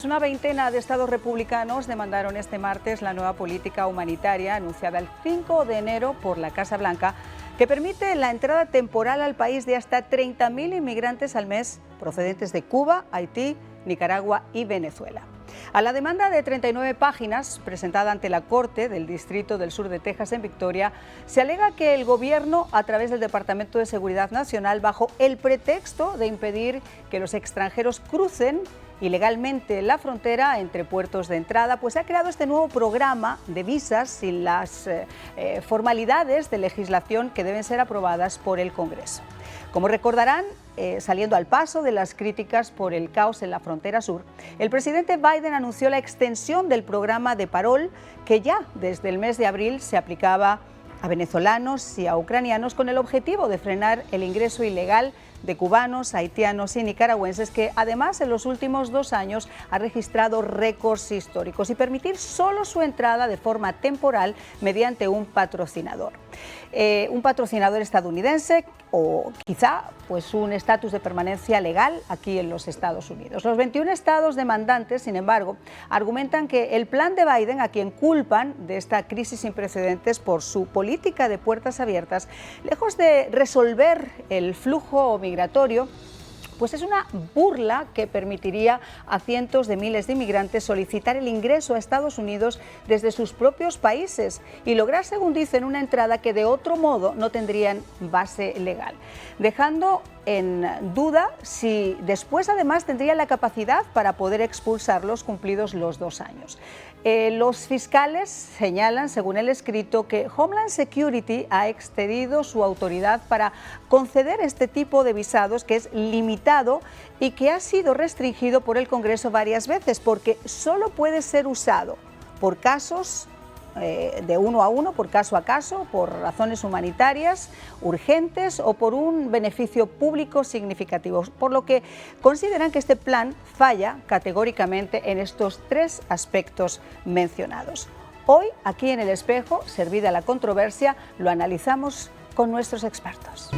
Una veintena de estados republicanos demandaron este martes la nueva política humanitaria anunciada el 5 de enero por la Casa Blanca, que permite la entrada temporal al país de hasta 30.000 inmigrantes al mes procedentes de Cuba, Haití, Nicaragua y Venezuela. A la demanda de 39 páginas presentada ante la Corte del Distrito del Sur de Texas en Victoria, se alega que el gobierno, a través del Departamento de Seguridad Nacional, bajo el pretexto de impedir que los extranjeros crucen ilegalmente la frontera entre puertos de entrada, pues ha creado este nuevo programa de visas sin las formalidades de legislación que deben ser aprobadas por el Congreso. Como recordarán, saliendo al paso de las críticas por el caos en la frontera sur, el presidente Biden anunció la extensión del programa de parol que ya desde el mes de abril se aplicaba a venezolanos y a ucranianos con el objetivo de frenar el ingreso ilegal de cubanos, haitianos y nicaragüenses, que además en los últimos 2 años ha registrado récords históricos, y permitir solo su entrada de forma temporal mediante un patrocinador. Un patrocinador estadounidense o quizá pues un estatus de permanencia legal aquí en los Estados Unidos. Los 21 estados demandantes, sin embargo, argumentan que el plan de Biden, a quien culpan de esta crisis sin precedentes por su política de puertas abiertas, lejos de resolver el flujo migratorio, pues es una burla que permitiría a cientos de miles de inmigrantes solicitar el ingreso a Estados Unidos desde sus propios países y lograr, según dicen, una entrada que de otro modo no tendrían base legal, dejando en duda si después además tendría la capacidad para poder expulsarlos cumplidos los 2 años. Los fiscales señalan, según el escrito, que Homeland Security ha excedido su autoridad para conceder este tipo de visados, que es limitado y que ha sido restringido por el Congreso varias veces, porque solo puede ser usado por casos de uno a uno, por caso a caso, por razones humanitarias urgentes o por un beneficio público significativo, por lo que consideran que este plan falla categóricamente en estos 3 aspectos mencionados. Hoy, aquí en El Espejo, servida la controversia, lo analizamos con nuestros expertos.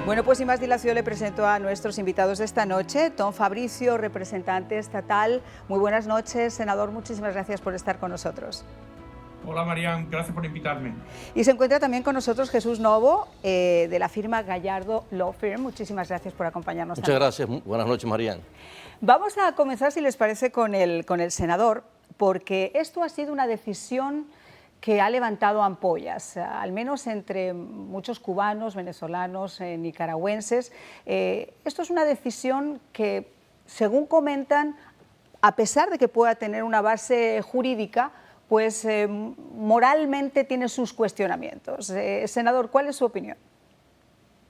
Bueno, pues sin más dilación le presento a nuestros invitados de esta noche. Tom Fabricio, representante estatal. Muy buenas noches, senador. Muchísimas gracias por estar con nosotros. Hola, Marian, gracias por invitarme. Y se encuentra también con nosotros Jesús Novo, de la firma Gallardo Law Firm. Muchísimas gracias por acompañarnos. Muchas gracias. Buenas noches, Marian. Vamos a comenzar, si les parece, con el senador, porque esto ha sido una decisión que ha levantado ampollas, al menos entre muchos cubanos, venezolanos, nicaragüenses. Esto es una decisión que, según comentan, a pesar de que pueda tener una base jurídica, pues moralmente tiene sus cuestionamientos. Senador, ¿cuál es su opinión?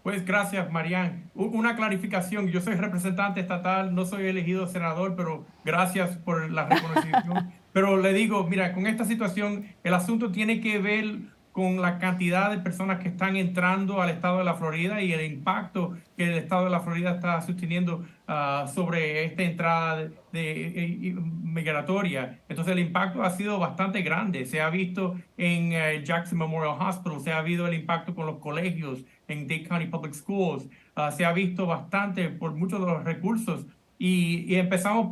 Pues gracias, Marian. Una clarificación, yo soy representante estatal, no soy elegido senador, pero gracias por la reconocimiento. Pero le digo, mira, con esta situación, el asunto tiene que ver con la cantidad de personas que están entrando al estado de la Florida y el impacto que el estado de la Florida está sosteniendo sobre esta entrada migratoria. Entonces el impacto ha sido bastante grande. Se ha visto en Jackson Memorial Hospital, se ha visto el impacto con los colegios en Dade County Public Schools, se ha visto bastante por muchos de los recursos. Y empezamos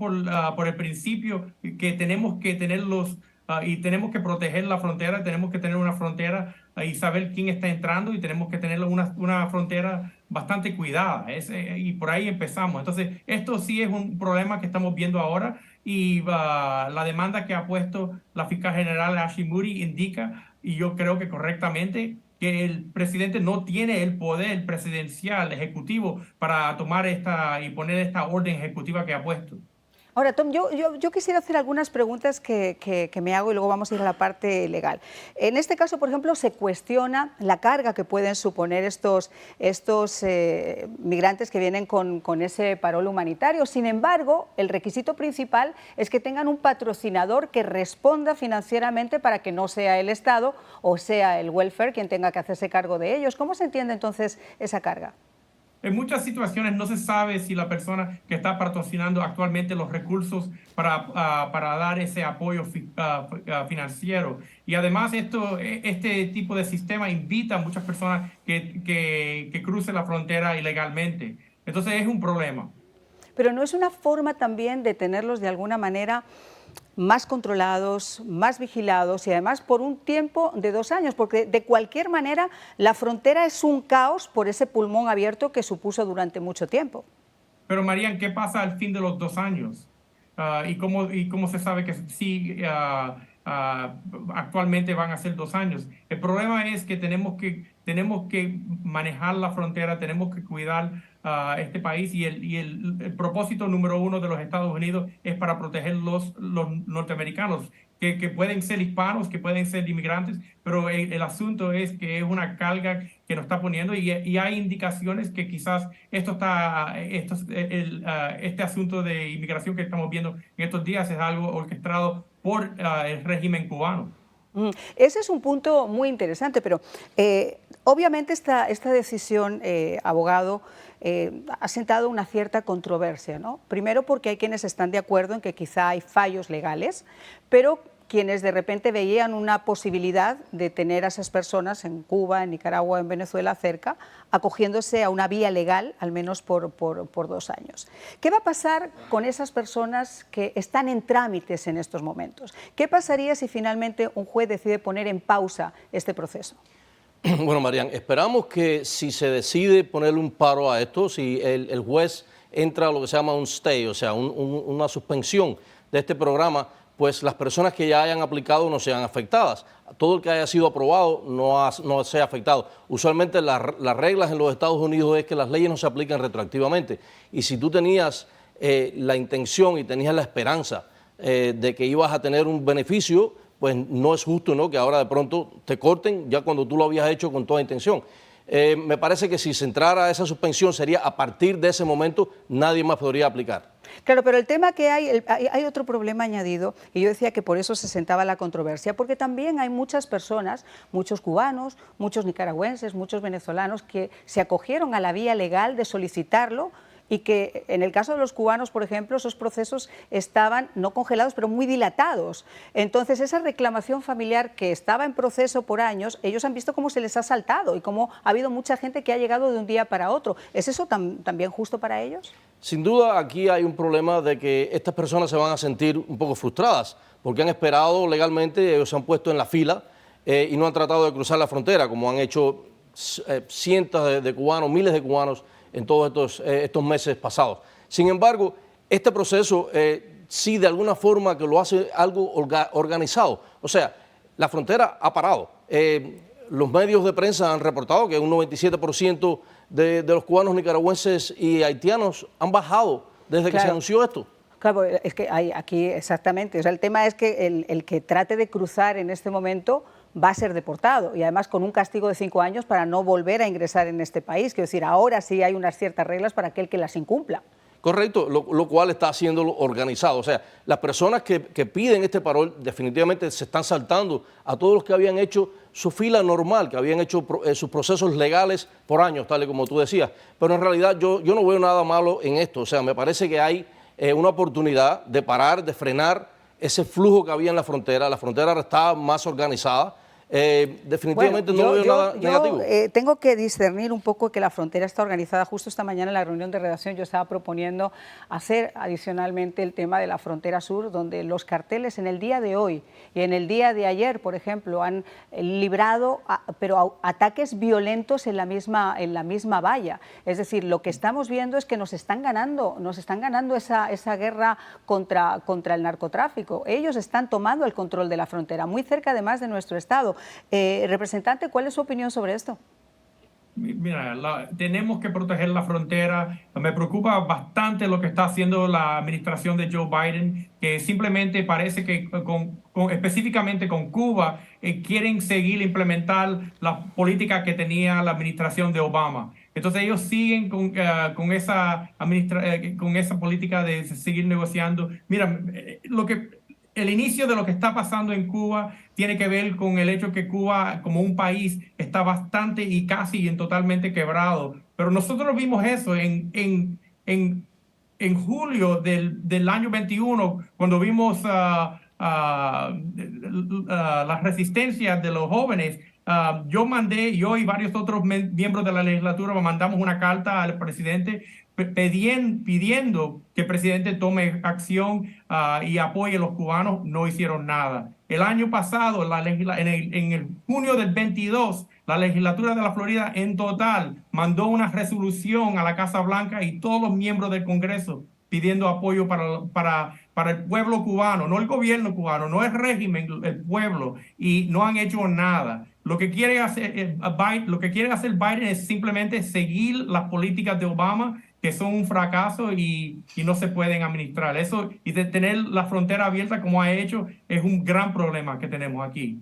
por el principio que tenemos que tenerlos y tenemos que proteger la frontera, tenemos que tener una frontera y saber quién está entrando, y tenemos que tener una frontera bastante cuidada. Y por ahí empezamos. Entonces, esto sí es un problema que estamos viendo ahora, y la demanda que ha puesto la fiscal general Ashley Moody indica, y yo creo que correctamente, que el presidente no tiene el poder presidencial ejecutivo para tomar y poner esta orden ejecutiva que ha puesto. Ahora, Tom, yo quisiera hacer algunas preguntas que me hago y luego vamos a ir a la parte legal. En este caso, por ejemplo, se cuestiona la carga que pueden suponer estos migrantes que vienen con ese parol humanitario. Sin embargo, el requisito principal es que tengan un patrocinador que responda financieramente para que no sea el Estado o sea el welfare quien tenga que hacerse cargo de ellos. ¿Cómo se entiende entonces esa carga? En muchas situaciones no se sabe si la persona que está patrocinando actualmente los recursos para dar ese apoyo financiero. Y además este tipo de sistema invita a muchas personas que crucen la frontera ilegalmente. Entonces es un problema. pero no es una forma también de tenerlos de alguna manera más controlados, más vigilados y además por un tiempo de 2 años, porque de cualquier manera la frontera es un caos por ese pulmón abierto que supuso durante mucho tiempo. Pero Marian, ¿qué pasa al fin de los 2 años? ¿Y cómo se sabe que sí actualmente van a ser 2 años? El problema es que tenemos que manejar la frontera, tenemos que cuidar este país y el propósito número uno de los Estados Unidos es para proteger los norteamericanos, que pueden ser hispanos, que pueden ser inmigrantes, pero el asunto es que es una carga que nos está poniendo y hay indicaciones que quizás este asunto de inmigración que estamos viendo en estos días es algo orquestado por el régimen cubano. Ese es un punto muy interesante, pero obviamente esta decisión, abogado, ha sentado una cierta controversia, ¿no? Primero porque hay quienes están de acuerdo en que quizá hay fallos legales, pero quienes de repente veían una posibilidad de tener a esas personas en Cuba, en Nicaragua, en Venezuela cerca, acogiéndose a una vía legal, al menos por 2 años. ¿Qué va a pasar con esas personas que están en trámites en estos momentos? ¿Qué pasaría si finalmente un juez decide poner en pausa este proceso? Bueno, Marian, esperamos que si se decide ponerle un paro a esto, si el juez entra a lo que se llama un stay, o sea, una suspensión de este programa, pues las personas que ya hayan aplicado no sean afectadas. Todo el que haya sido aprobado no sea afectado. Usualmente las reglas en los Estados Unidos es que las leyes no se aplican retroactivamente. Y si tú tenías la intención y tenías la esperanza de que ibas a tener un beneficio, pues no es justo, ¿no?, que ahora de pronto te corten ya cuando tú lo habías hecho con toda intención. Me parece que si se entrara esa suspensión sería a partir de ese momento, nadie más podría aplicar. Claro, pero el tema que hay otro problema añadido, y yo decía que por eso se sentaba la controversia, porque también hay muchas personas, muchos cubanos, muchos nicaragüenses, muchos venezolanos que se acogieron a la vía legal de solicitarlo y que en el caso de los cubanos, por ejemplo, esos procesos estaban no congelados, pero muy dilatados. Entonces, esa reclamación familiar que estaba en proceso por años, ellos han visto cómo se les ha saltado y cómo ha habido mucha gente que ha llegado de un día para otro. ¿Es eso también justo para ellos? Sin duda, aquí hay un problema de que estas personas se van a sentir un poco frustradas porque han esperado legalmente, ellos se han puesto en la fila y no han tratado de cruzar la frontera, como han hecho cientos de cubanos, miles de cubanos en todos estos meses pasados. Sin embargo, este proceso sí de alguna forma que lo hace algo organizado. O sea, la frontera ha parado. Los medios de prensa han reportado que un 97% de los cubanos, nicaragüenses y haitianos han bajado desde que se anunció esto. Claro, es que hay aquí exactamente, o sea, el tema es que el que trate de cruzar en este momento va a ser deportado y además con un castigo de 5 años para no volver a ingresar en este país. Quiero decir, ahora sí hay unas ciertas reglas para aquel que las incumpla. Correcto, lo cual está haciéndolo organizado. O sea, las personas que piden este parol definitivamente se están saltando a todos los que habían hecho su fila normal, que habían hecho sus procesos legales por años, tal y como tú decías. Pero en realidad yo no veo nada malo en esto. O sea, me parece que hay una oportunidad de parar, de frenar ese flujo que había en la frontera. La frontera estaba más organizada. Definitivamente no veo nada negativo. Tengo que discernir un poco que la frontera está organizada. Justo esta mañana en la reunión de redacción yo estaba proponiendo hacer adicionalmente el tema de la frontera sur, donde los carteles en el día de hoy y en el día de ayer, por ejemplo, han librado ataques violentos en la misma valla. Es decir, lo que estamos viendo es que nos están ganando esa guerra contra el narcotráfico. Ellos están tomando el control de la frontera, muy cerca además de nuestro estado. Representante, ¿cuál es su opinión sobre esto? Mira, tenemos que proteger la frontera. Me preocupa bastante lo que está haciendo la administración de Joe Biden, que simplemente parece que específicamente con Cuba quieren seguir implementar la política que tenía la administración de Obama. Entonces ellos siguen con esa política de seguir negociando. Mira, el inicio de lo que está pasando en Cuba tiene que ver con el hecho que Cuba, como un país, está bastante y casi totalmente quebrado. Pero nosotros vimos eso en julio del año 21, cuando vimos las resistencias de los jóvenes. Yo y varios otros miembros de la legislatura mandamos una carta al presidente pidiendo que el presidente tome acción y apoye a los cubanos, no hicieron nada. El año pasado, en el junio del 22, la legislatura de la Florida en total mandó una resolución a la Casa Blanca y todos los miembros del Congreso pidiendo apoyo para el pueblo cubano, no el gobierno cubano, no el régimen, el pueblo, y no han hecho nada. Lo que quiere hacer Biden es simplemente seguir las políticas de Obama, que son un fracaso y no se pueden administrar. Eso, y de tener la frontera abierta como ha hecho, es un gran problema que tenemos aquí.